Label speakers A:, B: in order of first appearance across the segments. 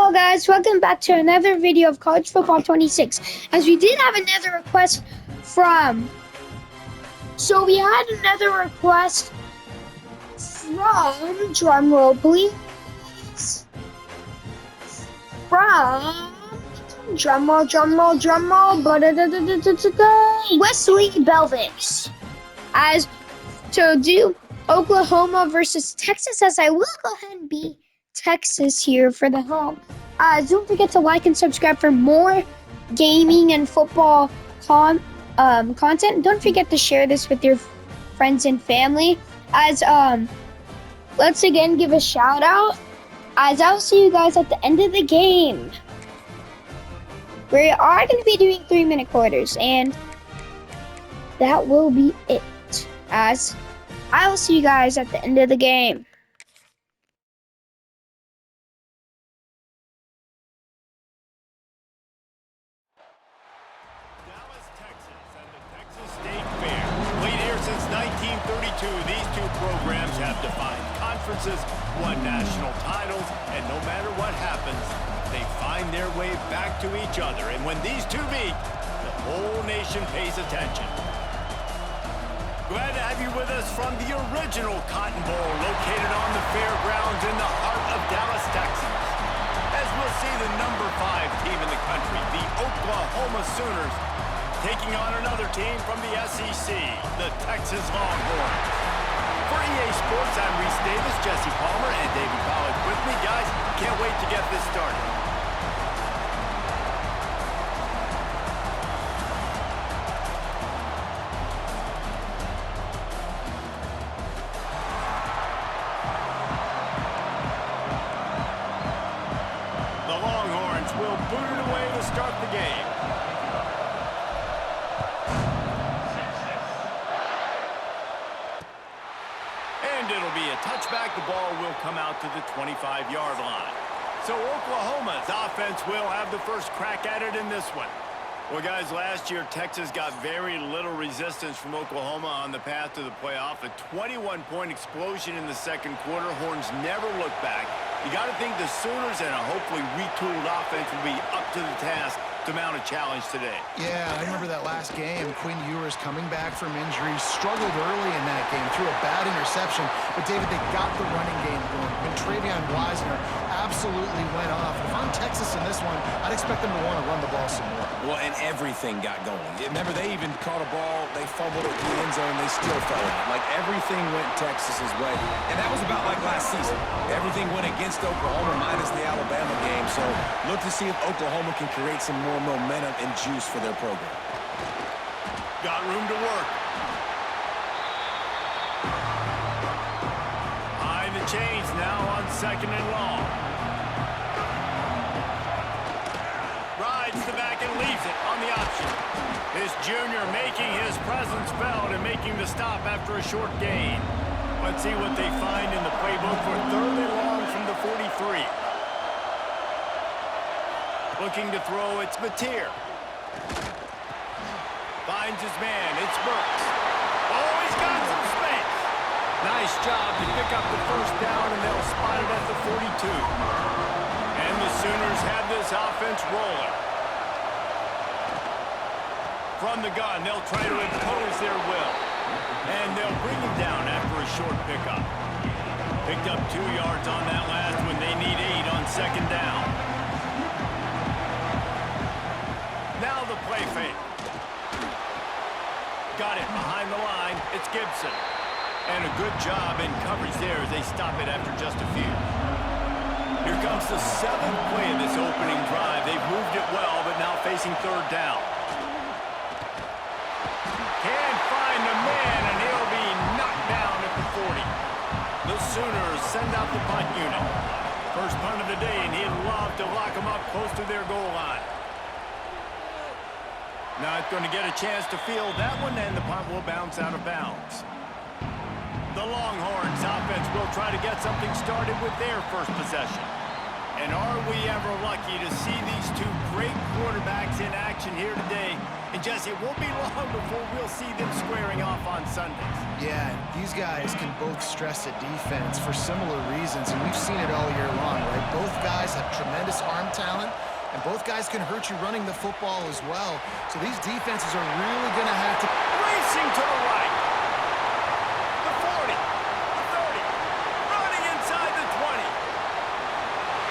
A: Hello guys, welcome back to another video of College Football 26. As we did have another request from drumroll please, from drumroll, Wesley Belvix, as to do Oklahoma versus Texas, as I will go ahead and be Texas here for the home. Don't forget to like and subscribe for more gaming and football content. Don't forget to share this with your friends and family. As let's again give a shout out. As I'll see you guys at the end of the game. We are going to be doing 3-minute quarters, and that will be it. As I will see you guys at the end of the game.
B: These two programs have defined conferences, won national titles, and no matter what happens, they find their way back to each other. And when these two meet, the whole nation pays attention. Glad to have you with us from the original Cotton Bowl, located on the fairgrounds in the heart of Dallas, Texas. As we'll see the number 5 team in the country, the Oklahoma Sooners, taking on another team from the SEC, the Texas Longhorns. For EA Sports, I'm Reese Davis, Jesse Palmer, and David Pollack with me. Guys, can't wait to get this started. The Longhorns will boot it away to start the game. It'll be a touchback. The ball will come out to the 25-yard line. So Oklahoma's offense will have the first crack at it in this one. Well, guys, last year Texas got very little resistance from Oklahoma on the path to the playoff. A 21-point explosion in the second quarter. Horns never looked back. You got to think the Sooners and a hopefully retooled offense will be up to the task to mount a challenge today.
C: Yeah, I remember that last game. Quinn Ewers coming back from injury, struggled early in that game, threw a bad interception. But, David, they got the running game going. And Travion Wisner absolutely went off. If I'm Texas in this one, I'd expect them to want to run the ball some more.
D: Well, and everything got going. Remember, they even caught a ball, they fumbled it in the end zone, they still fell in. Like, everything went Texas's way. And that was about like last season. Everything went against Oklahoma minus the Alabama game. So look to see if Oklahoma can create some more momentum and juice for their program.
B: Got room to work. Behind the chains now on 2nd and long. Rides the back and leaves it on the option. This junior making his presence felt and making the stop after a short gain. Let's see what they find in the playbook for 3rd and long from the 43. Looking to throw, it's Mateer. Finds his man, it's Burks. Oh, he's got some space. Nice job to pick up the first down, and they'll spot it at the 42. And the Sooners have this offense rolling. From the gun, they'll try to impose their will. And they'll bring him down after a short pickup. Picked up 2 yards on that last when they need 8 on 2nd down. Now the play fake. Got it behind the line. It's Gibson. And a good job in coverage there as they stop it after just a few. Here comes the 7th play of this opening drive. They've moved it well, but now facing 3rd down. Can't find the man, and he'll be knocked down at the 40. The Sooners send out the punt unit. First punt of the day, and he'd love to lock them up close to their goal line. Not going to get a chance to field that one, and the punt will bounce out of bounds. The Longhorns offense will try to get something started with their first possession. And are we ever lucky to see these two great quarterbacks in action here today And Jesse, it won't be long before we'll see them squaring off on Sundays.
C: Yeah, these guys can both stress a defense for similar reasons, and we've seen it all year long, right? Both guys have tremendous arm talent, and both guys can hurt you running the football as well. So these defenses are really going to have to...
B: Racing to the right. The 40, the 30, running inside the 20.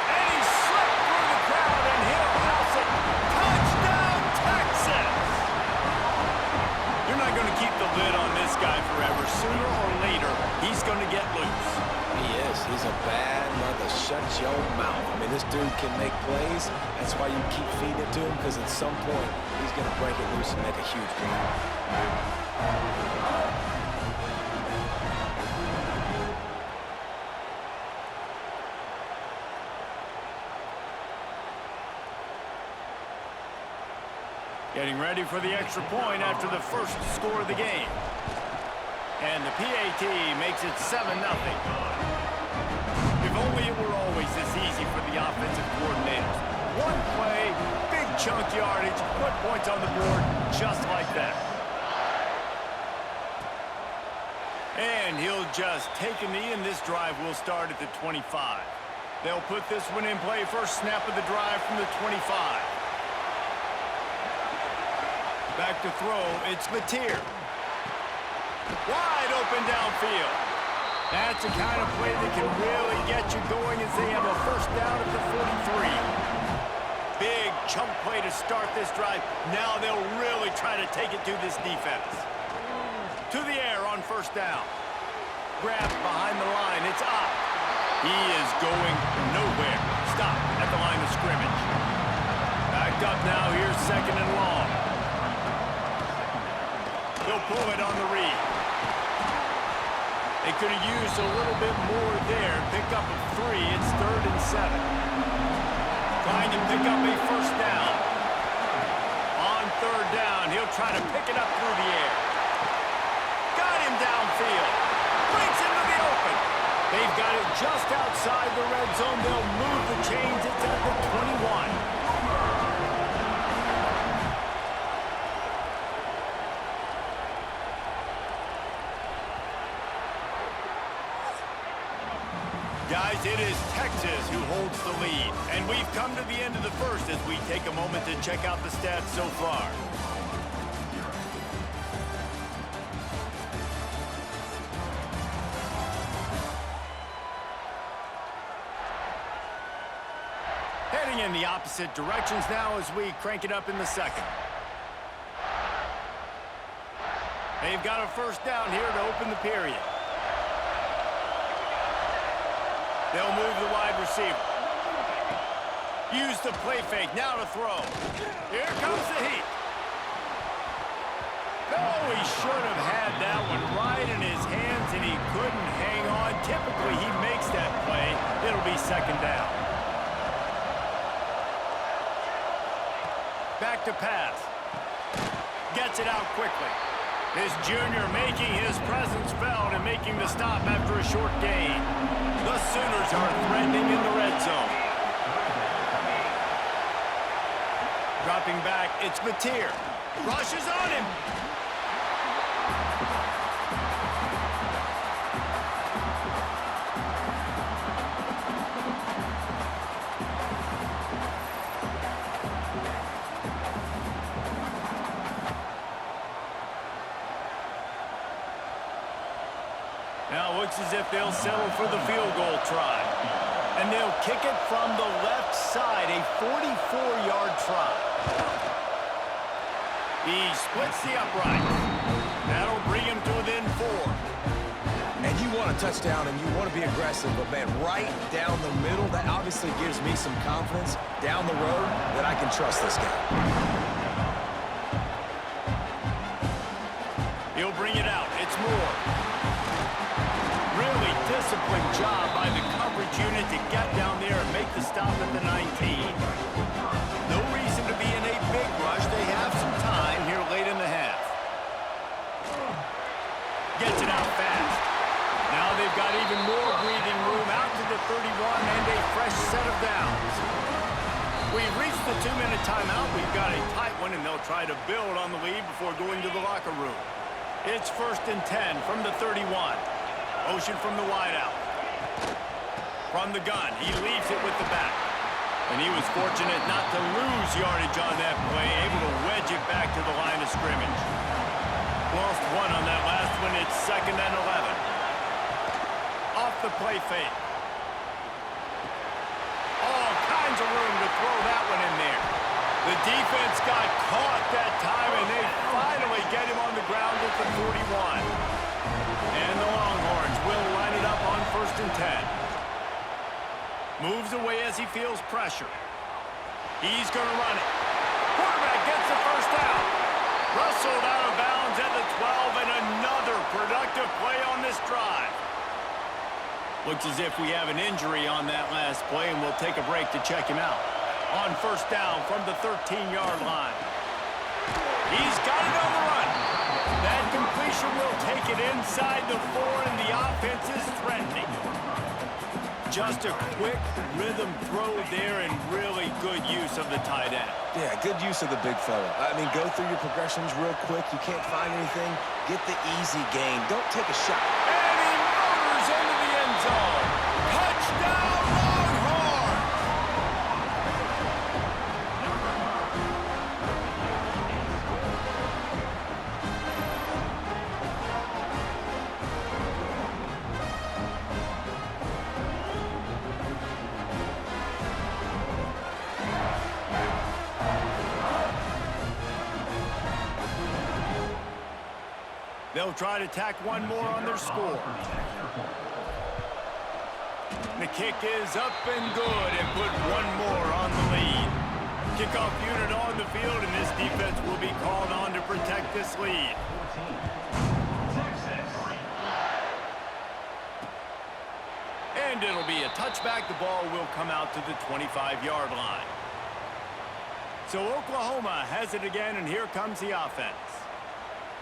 B: And he slipped through the crowd, and he'll house it. Touchdown, Texas! You're not going to keep the lid on this guy forever. Sooner or later, he's going to get loose.
D: He is. He's a bad mother. Shut your mouth. I mean, this dude can make plays. That's why you keep feeding it to him, because at some point, he's going to break it loose and make a huge play.
B: Getting ready for the extra point after the first score of the game. And the PAT makes it 7-0. If only it were always this easy for the offensive coordinators. One play, big chunk yardage, put points on the board just like that. And he'll just take a knee, and this drive will start at the 25. They'll put this one in play first snap of the drive from the 25. Back to throw, it's Mateer. Wide open downfield. That's the kind of play that can really get you going as they have a first down at the 43. Big chunk play to start this drive. Now they'll really try to take it to this defense. To the air on first down. Grab behind the line, it's up. He is going nowhere. Stop at the line of scrimmage. Backed up now, here's second and long. They'll pull it on the read. They could have used a little bit more there. Pick up a 3. It's 3rd and 7. Trying to pick up a first down. On 3rd down, he'll try to pick it up through the air. Got him downfield. Breaks into the open. They've got it just outside the red zone. They'll move the chains. It's at the 21. Guys, it is Texas who holds the lead. And we've come to the end of the first as we take a moment to check out the stats so far. Heading in the opposite directions now as we crank it up in the second. They've got a first down here to open the period. They'll move the wide receiver. Use the play fake, now to throw. Here comes the heat. Oh, he should have had that one right in his hands, and he couldn't hang on. Typically, he makes that play. It'll be second down. Back to pass. Gets it out quickly. This junior making his presence felt and making the stop after a short gain. The Sooners are threatening in the red zone. Dropping back, it's Mateer. Rushes on him. Now looks as if they'll settle for the field goal try. And they'll kick it from the left side, a 44-yard try. He splits the uprights. That'll bring him to within 4.
D: And you want a touchdown and you want to be aggressive, but man, right down the middle, that obviously gives me some confidence down the road that I can trust this guy.
B: He'll bring it out. It's Moore. Really disciplined job by the coverage unit to get down there and make the stop at the 19. No reason to be in a big rush. They have some time here late in the half. Gets it out fast. Now they've got even more breathing room out to the 31 and a fresh set of downs. We've reached the 2-minute timeout. We've got a tight one, and they'll try to build on the lead before going to the locker room. It's 1st and 10 from the 31. Motion from the wideout. From the gun, he leaves it with the back. And he was fortunate not to lose yardage on that play, able to wedge it back to the line of scrimmage. Lost one on that last one. It's 2nd and 11. Off the play fake. All kinds of room to throw that one in there. The defense got caught that time, and they finally get him on the ground at the 41. And the Longhorns will line it up on 1st and 10. Moves away as he feels pressure. He's going to run it. Quarterback gets the first down. Rustled out of bounds at the 12, and another productive play on this drive. Looks as if we have an injury on that last play, and we'll take a break to check him out. On 1st down from the 13-yard line. He's got it on the run. That completion will take it inside the 4, and the offense is threatening. Just a quick rhythm throw there, and really good use of the tight end.
D: Yeah, good use of the big fella. I mean, go through your progressions real quick. You can't find anything. Get the easy gain. Don't take a shot.
B: And he motors into the end zone. Touchdown, Longhorns! They'll try to tack one more on their score. The kick is up and good, and put one more on the lead. Kickoff unit on the field, and this defense will be called on to protect this lead. And it'll be a touchback. The ball will come out to the 25-yard line. So Oklahoma has it again, and here comes the offense.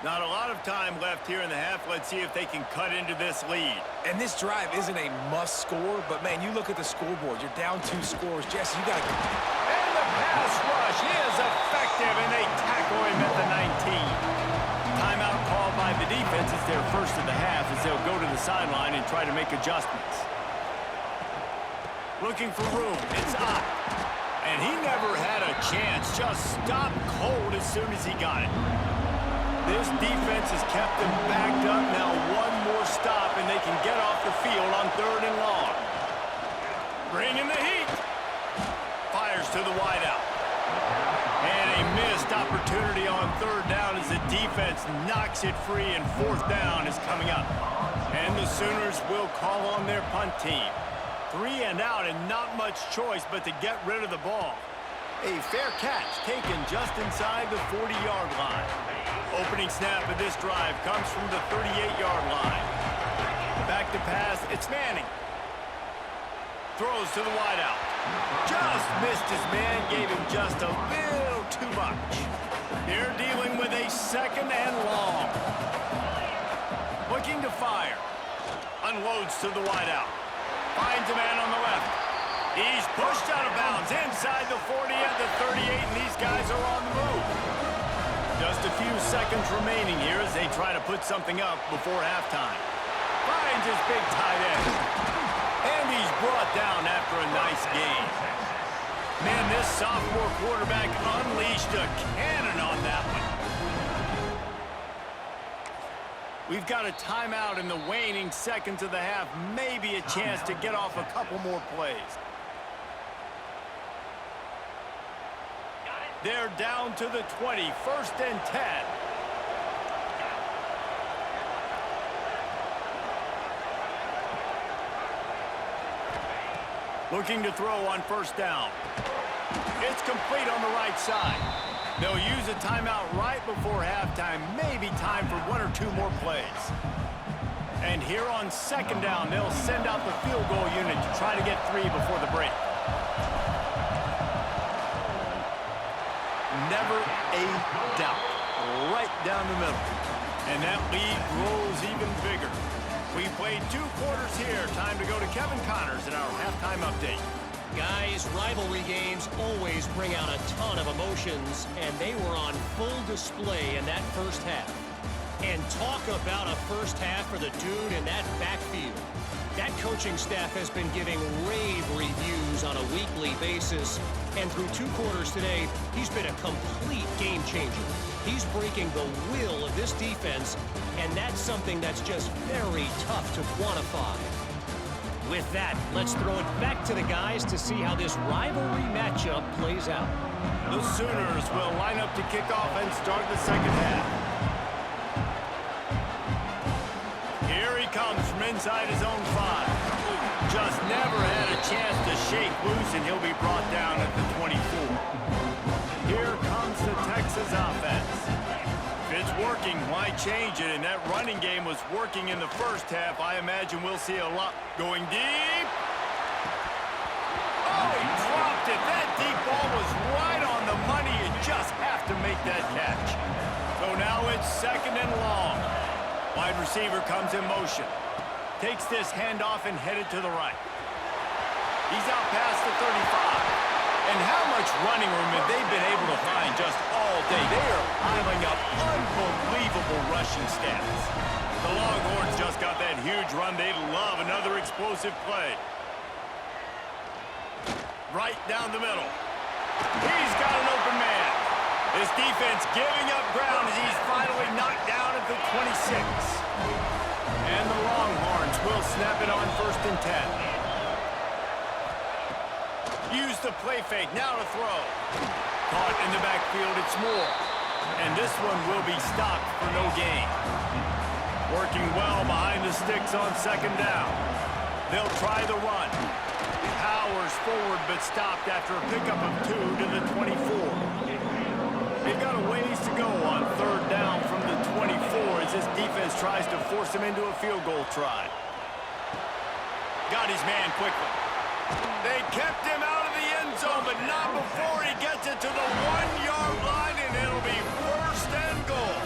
B: Not a lot of time left here in the half. Let's see if they can cut into this lead.
D: And this drive isn't a must score, but, man, you look at the scoreboard. You're down 2 scores. Jesse, you got to...
B: And the pass rush is effective, and they tackle him at the 19. Timeout called by the defense. It's their first of the half as they'll go to the sideline and try to make adjustments. Looking for room. It's up. And he never had a chance. Just stopped cold as soon as he got it. This defense has kept them backed up. Now one more stop, and they can get off the field on 3rd and long. Bringing the heat. Fires to the wideout. And a missed opportunity on 3rd down as the defense knocks it free, and 4th down is coming up. And the Sooners will call on their punt team. 3 and out, and not much choice but to get rid of the ball. A fair catch taken just inside the 40-yard line. Opening snap of this drive comes from the 38-yard line. Back to pass, it's Manning. Throws to the wideout. Just missed his man, gave him just a little too much. They're dealing with a 2nd and long. Looking to fire. Unloads to the wideout. Finds a man on the left. He's pushed out of bounds inside the 40 at the 38, and these guys are on the move. Just a few seconds remaining here as they try to put something up before halftime. Finds his big tight end. And he's brought down after a nice game. Man, this sophomore quarterback unleashed a cannon on that one. We've got a timeout in the waning seconds of the half. Maybe a chance to get off a couple more plays. They're down to the 20, 1st and 10. Looking to throw on 1st down. It's complete on the right side. They'll use a timeout right before halftime. Maybe time for 1 or 2 more plays. And here on 2nd down, they'll send out the field goal unit to try to get 3 before the break. Never a doubt. Right down the middle. And that lead grows even bigger. We played 2 quarters here. Time to go to Kevin Connors in our halftime update.
E: Guys, rivalry games always bring out a ton of emotions, and they were on full display in that first half. And talk about a first half for the dude in that backfield. That coaching staff has been giving rave reviews on a weekly basis, and through 2 quarters today, he's been a complete game changer. He's breaking the will of this defense, and that's something that's just very tough to quantify. With that, let's throw it back to the guys to see how this rivalry matchup plays out.
B: The Sooners will line up to kick off and start the second half. Here he comes from inside his own 5. Just never had a chance to shake loose, and he'll be brought down at the 24. Here comes the Texas offense. If it's working, why change it? And that running game was working in the first half. I imagine we'll see a lot going deep. Oh, he dropped it. That deep ball was right on the money. You just have to make that catch. So now it's 2nd and long. Wide receiver comes in motion. Takes this handoff and headed to the right. He's out past the 35. And how much running room have they been able to find just all day? They are piling up unbelievable rushing stats. The Longhorns just got that huge run. They love another explosive play. Right down the middle. He's got an open man. This defense giving up ground as he's finally knocked down at the 26. And the Longhorns will snap it on 1st and 10. Use the play fake, now to throw. Caught in the backfield, it's Moore. And this one will be stopped for no gain. Working well behind the sticks on 2nd down. They'll try the run. Powers forward, but stopped after a pickup of 2 to the 24. They've got a ways to go on 3rd down from the 24 as this defense tries to force him into a field goal try. Got his man quickly. They kept him out of the end zone, but not before he gets it to the 1-yard line, and it'll be 1st and goal.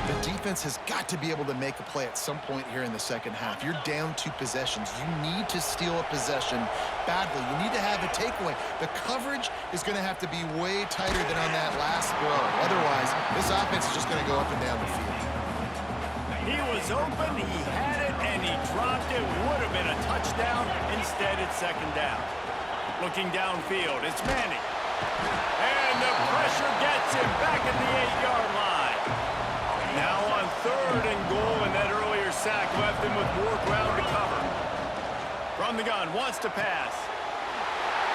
C: The defense has got to be able to make a play at some point here in the second half. You're down 2 possessions. You need to steal a possession badly. You need to have a takeaway. The coverage is going to have to be way tighter than on that last throw. Otherwise, this offense is just going to go up and down the field.
B: He was open, he had it, and he dropped it. Would have been a touchdown. Instead, it's 2nd down. Looking downfield, it's Manning. And the pressure gets him back at the 8-yard line. Now on 3rd and goal, and that earlier sack left him with more ground to cover. From the gun, wants to pass.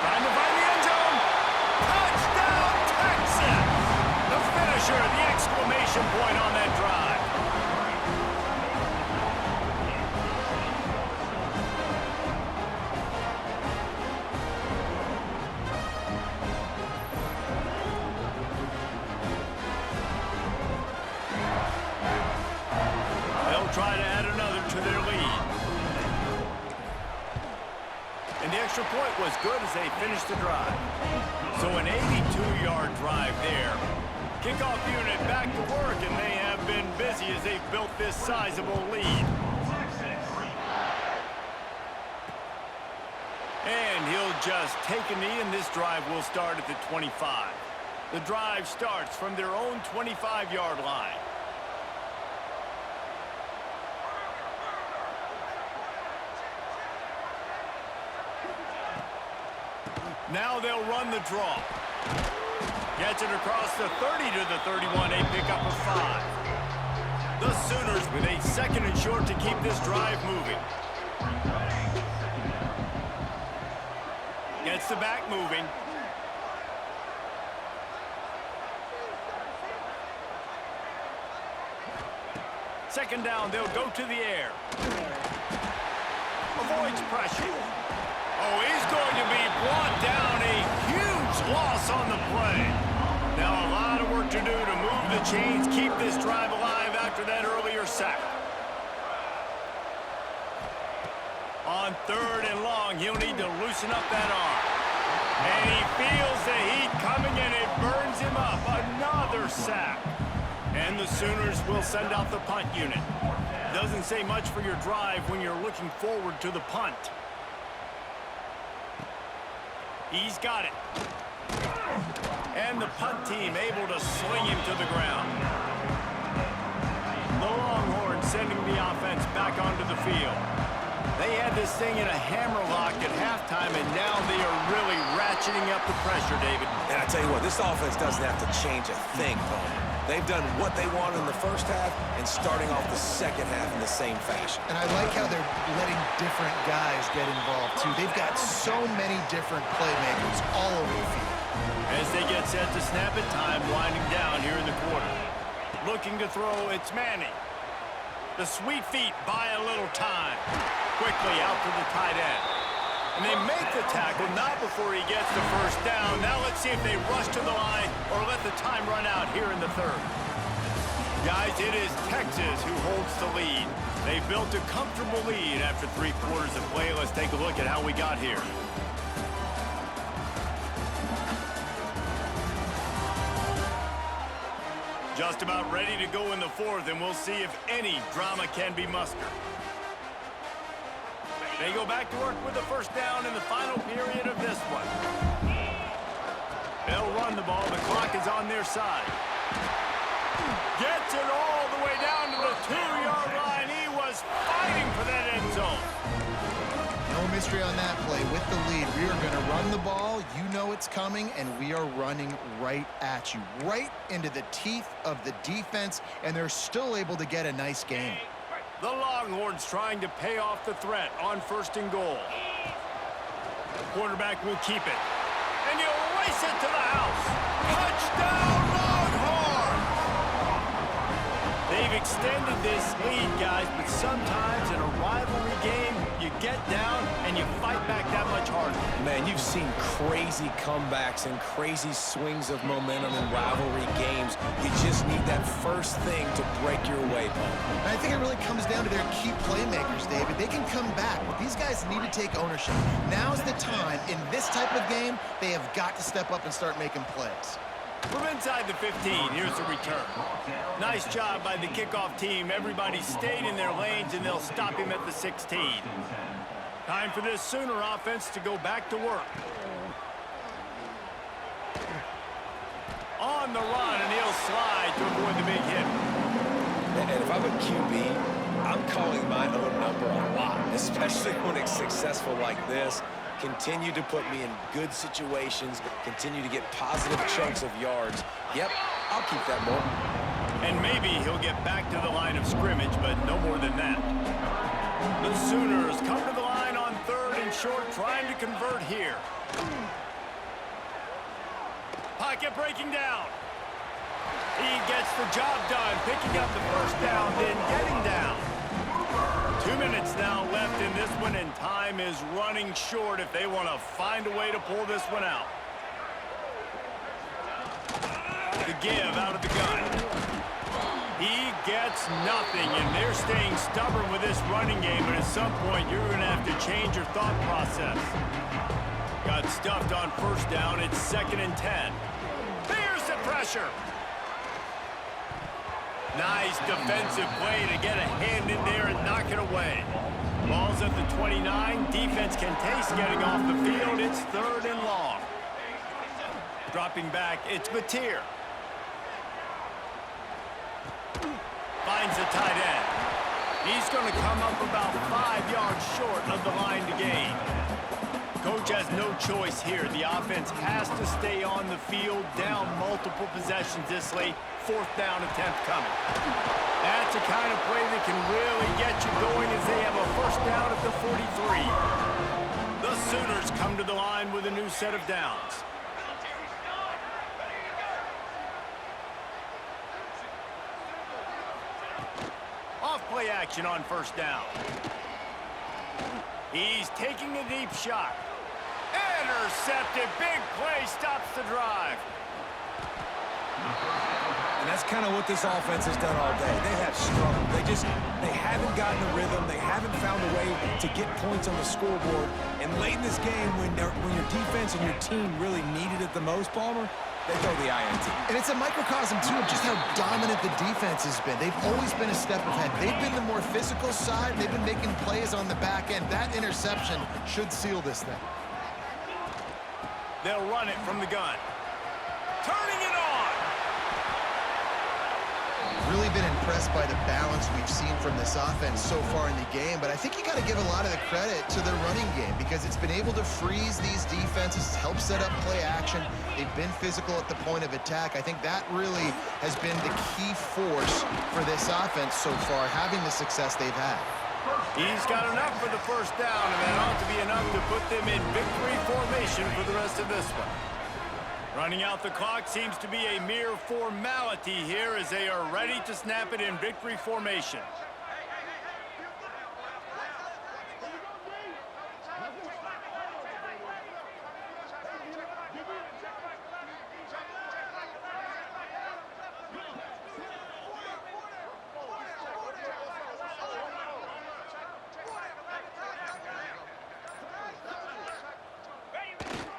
B: Trying to find the end zone. Touchdown, Texas! The finisher, the exclamation point on that drive. Try to add another to their lead. And the extra point was good as they finished the drive. So an 82-yard drive there. Kickoff unit back to work, and they have been busy as they've built this sizable lead. And he'll just take a knee, and this drive will start at the 25. The drive starts from their own 25-yard line. Now they'll run the draw. Gets it across the 30 to the 31, a pickup of 5. The Sooners with a 2nd and short to keep this drive moving. Gets the back moving. Second down, they'll go to the air. Avoids pressure. Oh, he's going to be brought down. A huge loss on the play. Now a lot of work to do to move the chains, keep this drive alive after that earlier sack. On 3rd and long, he'll need to loosen up that arm. And he feels the heat coming, and it burns him up. Another sack. And the Sooners will send out the punt unit. Doesn't say much for your drive when you're looking forward to the punt. He's got it. And the punt team able to sling him to the ground. The Longhorns sending the offense back onto the field. They had this thing in a hammerlock at halftime, and now they are really ratcheting up the pressure, David.
D: And I tell you what, this offense doesn't have to change a thing, Palmer. They've done what they wanted in the first half and starting off the second half in the same fashion.
C: And I like how they're letting different guys get involved, too. They've got so many different playmakers all over the field.
B: As they get set to snap it, time winding down here in the quarter. Looking to throw, it's Manning. The sweet feet buy a little time. Quickly out to the tight end. And they make the tackle, not before he gets the first down. Now let's see if they rush to the line or let the time run out here in the third. Guys, it is Texas who holds the lead. They built a comfortable lead after 3 quarters of play. Let's take a look at how we got here. Just about ready to go in the fourth, and we'll see if any drama can be mustered. They go back to work with the first down in the final period of this one. They'll run the ball. The clock is on their side. Gets it all the way down to the 2-yard line. He was fighting for that end zone.
C: No mystery on that play. With the lead, we are going to run the ball. You know it's coming, and we are running right at you, right into the teeth of the defense, and they're still able to get a nice gain.
B: The Longhorns trying to pay off the threat on 1st and goal. Quarterback will keep it. And he'll race it to the house. Touchdown, Longhorns! They've extended this lead, guys, but sometimes in a rivalry game, you get down and you fight back that much harder.
D: Man, you've seen crazy comebacks and crazy swings of momentum in rivalry games. You just need that first thing to break your way, Paul.
C: And I think it really comes down to their key playmakers, David. They can come back, but these guys need to take ownership. Now's the time. In this type of game, they have got to step up and start making plays.
B: From inside the 15, here's the return. Nice job by the kickoff team. Everybody stayed in their lanes, and they'll stop him at the 16. Time for this Sooner offense to go back to work. On the run, and he'll slide to avoid the big hit.
D: And if I'm a QB, I'm calling my own number a lot, especially when it's successful like this. Continue to put me in good situations, continue to get positive chunks of yards. Yep, I'll keep that more.
B: And maybe he'll get back to the line of scrimmage, but no more than that. The Sooners come to the line on 3rd and short, trying to convert here. Pocket breaking down. He gets the job done, picking up the first down, then getting down. 2 minutes now left in this one, and time is running short if they want to find a way to pull this one out. The give out of the gun. He gets nothing, and they're staying stubborn with this running game, but at some point you're going to have to change your thought process. Got stuffed on 1st down. It's 2nd and 10. There's the pressure. Nice defensive play to get a hand in there and knock it away. Ball's at the 29. Defense can taste getting off the field. It's 3rd and long. Dropping back, it's Mateer. Finds the tight end. He's going to come up about 5 yards short of the line to gain. Coach has no choice here. The offense has to stay on the field, down multiple possessions this late. 4th down attempt coming. That's the kind of play that can really get you going as they have a 1st down at the 43. The Sooners come to the line with a new set of downs. Off play action on 1st down. He's taking a deep shot. Intercepted. Big play stops the drive.
D: And that's kind of what this offense has done all day. They have struggled. They haven't gotten a rhythm. They haven't found a way to get points on the scoreboard. And late in this game, when your defense and your team really needed it the most, Palmer, they throw the INT.
C: And it's a microcosm, too, of just how dominant the defense has been. They've always been a step ahead. They've been the more physical side. They've been making plays on the back end. That interception should seal this thing.
B: They'll run it from the gun. Turning it on.
C: Really been impressed by the balance we've seen from this offense so far in the game, but I think you got to give a lot of the credit to their running game because it's been able to freeze these defenses, help set up play action. They've been physical at the point of attack. I think that really has been the key force for this offense so far, having the success they've had.
B: He's got enough for the first down, and that ought to be enough to put them in victory formation for the rest of this one. Running out the clock seems to be a mere formality here as they are ready to snap it in victory formation.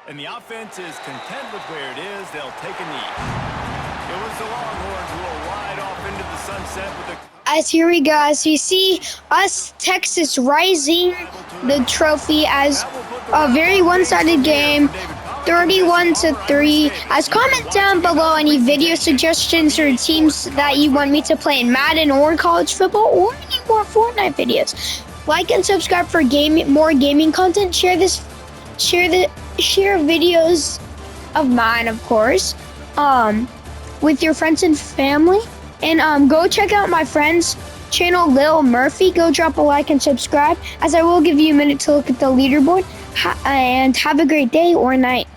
B: And the offense is content with where it is. They'll take a knee. It was the Longhorns who will ride off into the sunset with the...
A: As here we go, as you see us, Texas rising the trophy as a very one-sided game, 31-3. As comment down below any video suggestions or teams that you want me to play in Madden or college football or any more Fortnite videos. Like and subscribe for more gaming content. Share videos of mine, of course, with your friends and family. And go check out my friend's channel, Lil Murphy. Go drop a like and subscribe, as I will give you a minute to look at the leaderboard. And have a great day or night.